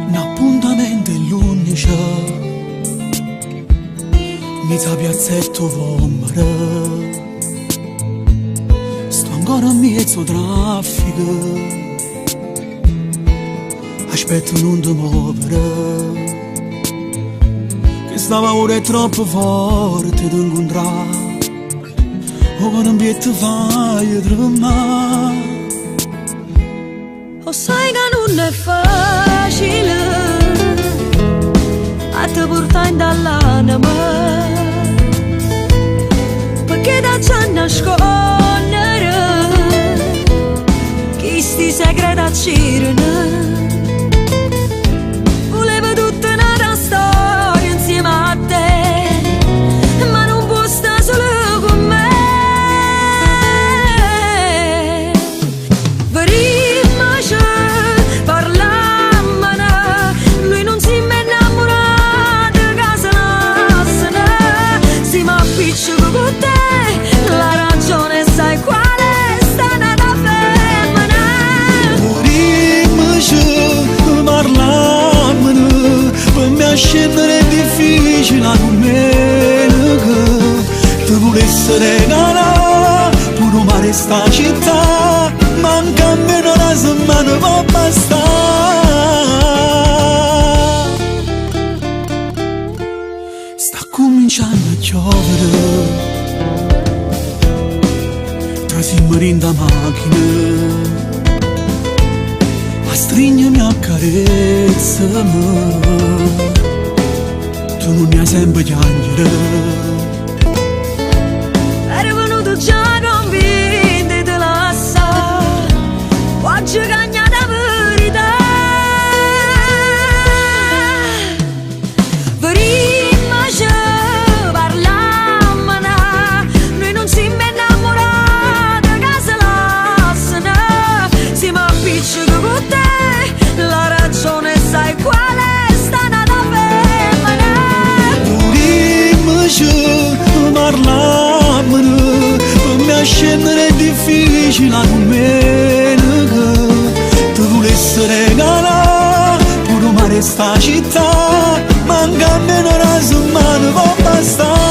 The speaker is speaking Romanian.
Un appuntamento l'11 Mezza piazzetto vombra Sto ancora in mezzo traffico Aspetto non ti muovere Che sta paura è troppo forte di incontrare O per un pietto fai tremare Lo sai che non è facile a te portare in dall'anima perché da già nascondere chi sti segreti a cirene volevo tutta una storia insieme a te ma non può stare solo con me Scendere è difficile a domenica Ti volesse regalare pure mare sta città Manca almeno una settimana può bastare Sta cominciando a piovere Trasimmi in da macchina Strignami a carezzami Tu non ne hai sempre piangere eri venuto già convinto di te lasciare oggi cagna la verità prima ci parlammo noi non siamo innamorati che se lasciano siamo appicciati con te la ragione sai qual è stata da femmina Dimmi parlammo Per me a scendere è difficile a domenica Ti volesse regalare pure mare sta città Manca almeno una settimana può bastare